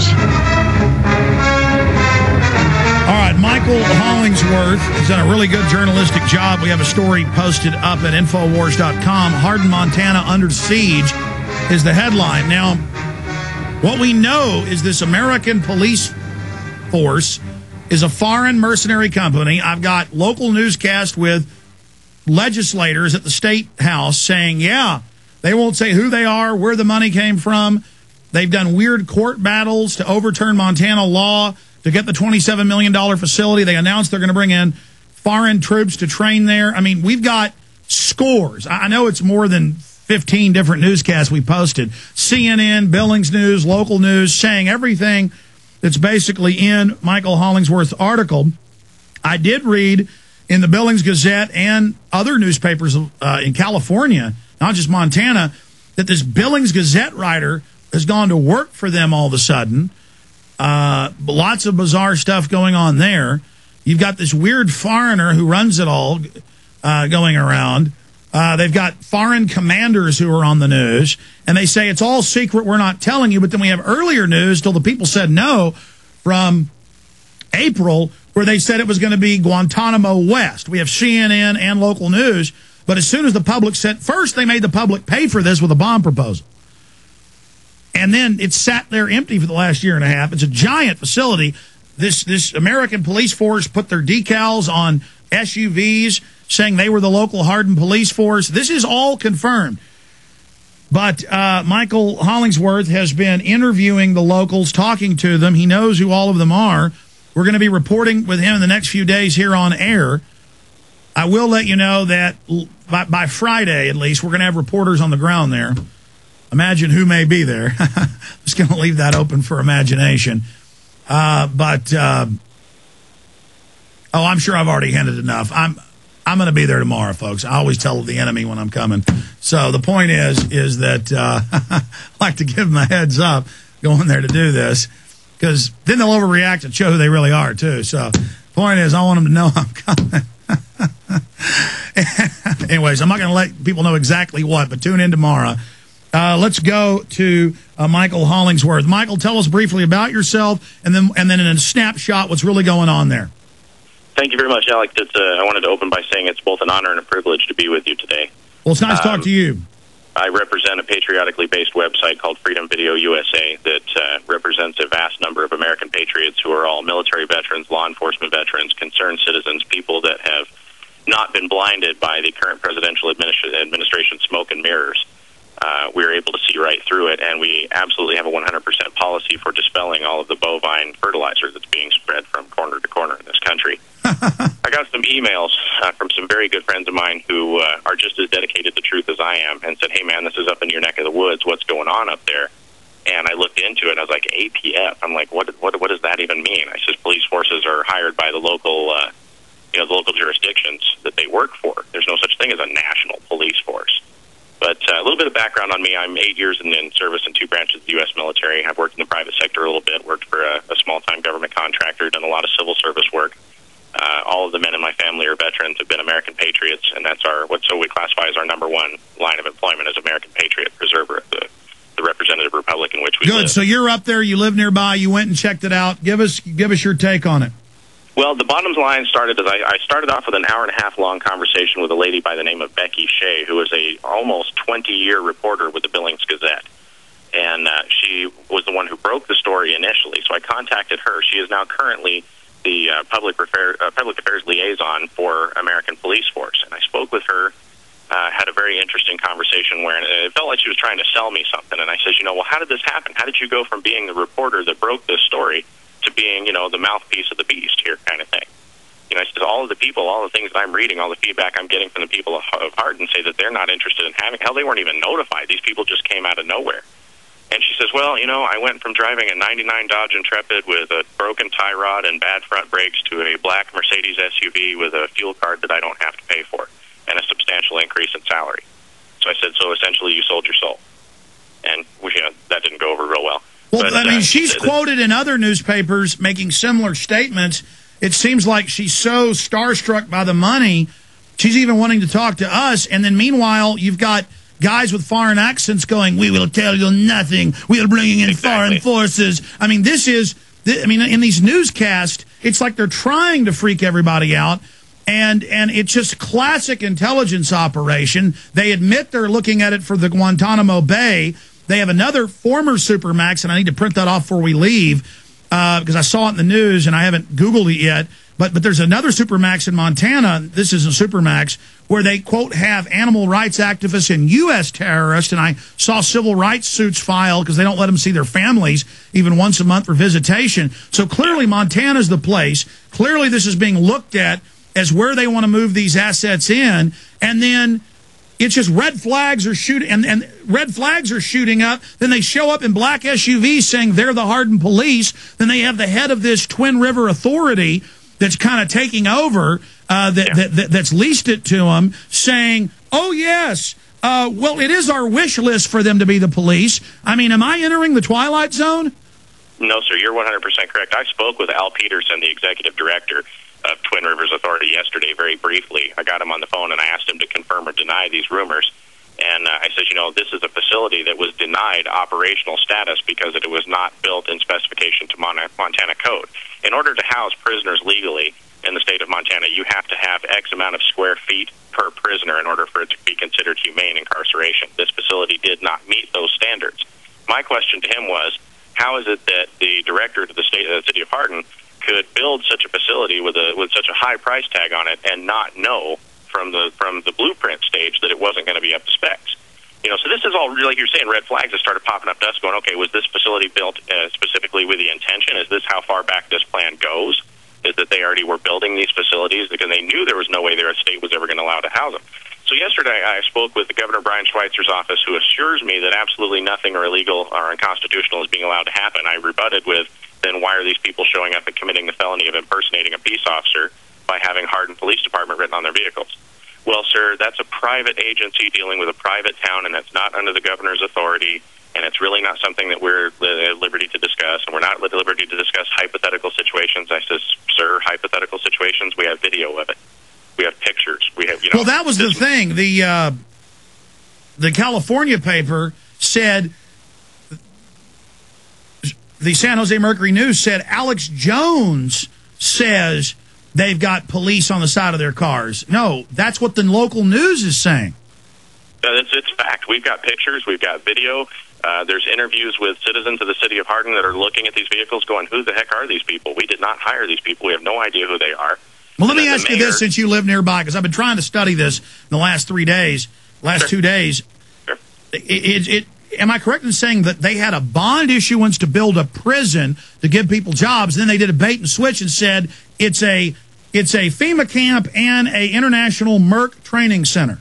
News. All right, Michael Hollingsworth has done a really good journalistic job. We have a story posted up at Infowars.com. Hardin, Montana under siege is the headline. Now, what we know is this American police force is a foreign mercenary company. I've got local newscast with legislators at the state house saying, yeah, they won't say who they are, where the money came from. They've done weird court battles to overturn Montana law to get the $27 million facility. They announced they're going to bring in foreign troops to train there. I mean, we've got scores. I know it's more than 15 different newscasts we posted. CNN, Billings News, local news, saying everything that's basically in Michael Hollingsworth's article. I did read in the Billings Gazette and other newspapers in California, not just Montana, that this Billings Gazette writer has gone to work for them all of a sudden. Lots of bizarre stuff going on there. You've got this weird foreigner who runs it all going around. They've got foreign commanders who are on the news, and they say it's all secret, we're not telling you. But then we have earlier news till the people said no from April, where they said it was going to be Guantanamo West. We have CNN and local news. But as soon as the public said, first they made the public pay for this with a bomb proposal. And then it sat there empty for the last year and a half. It's a giant facility. This American police force put their decals on SUVs saying they were the local Hardin police force. This is all confirmed. But Michael Hollingsworth has been interviewing the locals, talking to them. He knows who all of them are. We're going to be reporting with him in the next few days here on air. I will let you know that by Friday, at least, we're going to have reporters on the ground there. Imagine who may be there. Just going to leave that open for imagination. I'm sure I've already hinted enough. I'm going to be there tomorrow, folks. I always tell the enemy when I'm coming. So the point is that I like to give them a heads up going there to do this, because then they'll overreact and show who they really are, too. So the point is, I want them to know I'm coming. Anyways, I'm not going to let people know exactly what, but tune in tomorrow. Let's go to Michael Hollingsworth. Michael, tell us briefly about yourself, and then in a snapshot, what's really going on there. Thank you very much, Alex. I wanted to open by saying it's both an honor and a privilege to be with you today. Well, it's nice to talk to you. I represent a patriotically based website called Freedom Video USA that represents a vast number of American patriots who are all military veterans, law enforcement veterans, concerned citizens, people that have not been blinded by the current presidential administration smoke and mirrors. We're able to see right through it, and we absolutely have a 100% policy for dispelling all of the bovine fertilizer that's being spread from corner to corner in this country. I got some emails from some very good friends of mine who are just as dedicated to truth as I am, and said, hey, man, this is up in your neck of the woods. What's going on up there? And I looked into it, and I was like, APF? I'm like, what does that even mean? I said, police forces are hired by the local, the local jurisdictions that they work for. There's no such thing as a national police force. But a little bit of background on me. I'm 8 years in service in 2 branches of the U.S. military. I've worked in the private sector a little bit, worked for a small-time government contractor, done a lot of civil service work. All of the men in my family are veterans, have been American patriots, and that's what we classify as our number one line of employment as American patriot, preserver of the representative republic in which we live. Good. So you're up there, you live nearby, you went and checked it out. Give us your take on it. Well, the bottom line started as I started off with an hour-and-a-half long conversation with a lady by the name of Becky Shea, who is a almost 20-year reporter with the Billings Gazette. And she was the one who broke the story initially, so I contacted her. She is now currently the public affairs liaison for American Police Force. And I spoke with her, had a very interesting conversation where it felt like she was trying to sell me something. And I said, well, how did this happen? How did you go from being the reporter that broke this story to being, the mouthpiece of the beast here kind of thing? I said, all of the people, all the things that I'm reading, all the feedback I'm getting from the people of Hardin say that they're not interested in having, hell, they weren't even notified. These people just came out of nowhere. And she says, well, I went from driving a 99 Dodge Intrepid with a broken tie rod and bad front brakes to a black Mercedes SUV with a fuel card that I don't have to pay for and a substantial increase in salary. So I said, so essentially you sold your soul. And that didn't go over real well. Well, but, she's quoted in other newspapers making similar statements. It seems like she's so starstruck by the money, she's even wanting to talk to us. And then meanwhile, you've got guys with foreign accents going, "We will tell you nothing. We are bringing in foreign forces." I mean, in these newscasts, it's like they're trying to freak everybody out. And it's just classic intelligence operation. They admit they're looking at it for the Guantanamo Bay. They have another former Supermax, and I need to print that off before we leave because I saw it in the news and I haven't Googled it yet. But there's another Supermax in Montana. This is a Supermax where they, quote, have animal rights activists and U.S. terrorists. And I saw civil rights suits filed because they don't let them see their families even once a month for visitation. So clearly Montana's the place. Clearly this is being looked at as where they want to move these assets in, and then it's just red flags are shooting, and red flags are shooting up. Then they show up in black SUVs saying they're the Hardin police. Then they have the head of this Twin River Authority that's kind of taking over, that's leased it to them, saying, "Oh yes, well it is our wish list for them to be the police." I mean, am I entering the Twilight Zone? No, sir, you're 100% correct. I spoke with Al Peterson, the executive director of Twin Rivers Authority yesterday very briefly. I got him on the phone and I asked him to confirm or deny these rumors. And I said, this is a facility that was denied operational status because it was not built in specification to Montana code. In order to house prisoners legally in the state of Montana, you have to have X amount of square feet per prisoner in order for it to be considered humane incarceration. This facility did not meet those standards. My question to him was, how is it that the director of the city of Hardin could build such a facility with such a high price tag on it and not know from the blueprint stage that it wasn't going to be up to specs? So this is all really, like you're saying, red flags that started popping up to us going, okay, was this facility built specifically with the intention? Is this how far back this plan goes? Is that they already were building these facilities because they knew there was no way their state was ever going to allow to house them? So yesterday I spoke with the Governor Brian Schweitzer's office, who assures me that absolutely nothing or illegal or unconstitutional is being allowed to happen. I rebutted with, then why are these people showing up and committing the felony of impersonating a peace officer by having Hardin Police Department written on their vehicles? Well, sir, that's a private agency dealing with a private town, and that's not under the governor's authority, and it's really not something that we're at liberty to discuss, and we're not at liberty to discuss hypothetical situations. I says, sir, hypothetical situations, we have video of it. We have pictures. We have, Well, that was the thing. The California paper said, the San Jose Mercury News said, Alex Jones says they've got police on the side of their cars. No, that's what the local news is saying. It's fact. We've got pictures. We've got video. There's interviews with citizens of the city of Hardin that are looking at these vehicles going, who the heck are these people? We did not hire these people. We have no idea who they are. Well, let me ask you this, since you live nearby, because I've been trying to study this in the last 2 days. Sure. Am I correct in saying that they had a bond issuance to build a prison to give people jobs? Then they did a bait and switch and said it's a FEMA camp and a international Merc training center.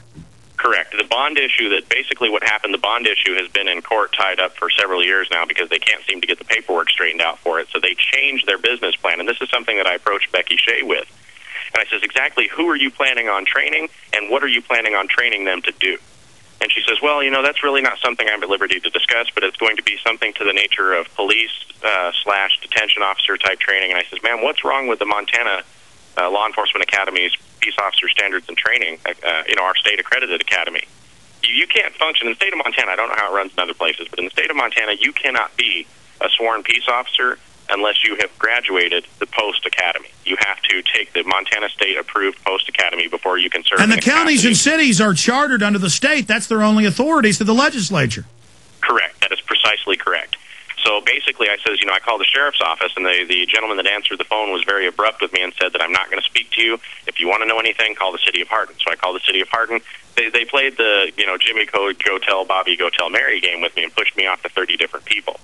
Correct. The bond issue, that basically what happened, the bond issue has been in court tied up for several years now because they can't seem to get the paperwork straightened out for it. So they changed their business plan, and this is something that I approached Becky Shea with. And I says, exactly who are you planning on training, and what are you planning on training them to do? And she says, well, that's really not something I'm at liberty to discuss, but it's going to be something to the nature of police / detention officer type training. And I says, ma'am, what's wrong with the Montana Law Enforcement Academy's Peace Officer Standards and Training, our state accredited academy? You can't function in the state of Montana. I don't know how it runs in other places, but in the state of Montana, you cannot be a sworn peace officer unless you have graduated the post academy. You have to take the Montana State approved post academy before you can serve. And the counties and cities are chartered under the state. That's their only authorities to the legislature. Correct. That is precisely correct. So basically, I says, I called the sheriff's office, and the gentleman that answered the phone was very abrupt with me and said that I'm not going to speak to you. If you want to know anything, call the city of Hardin. So I called the city of Hardin. They played the Jimmy go tell Bobby, go tell Mary game with me and pushed me off to 30 different people.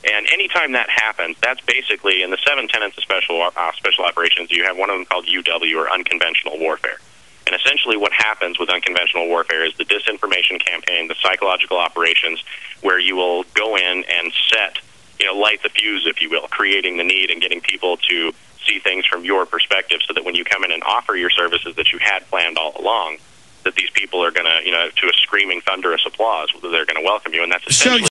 And anytime that happens, that's basically in the 7 tenets of special operations. You have one of them called UW, or unconventional warfare. And essentially what happens with unconventional warfare is the disinformation campaign, the psychological operations, where you will go in and set, light the fuse, if you will, creating the need and getting people to see things from your perspective so that when you come in and offer your services that you had planned all along, that these people are going to, to a screaming, thunderous applause, they're going to welcome you. And that's essentially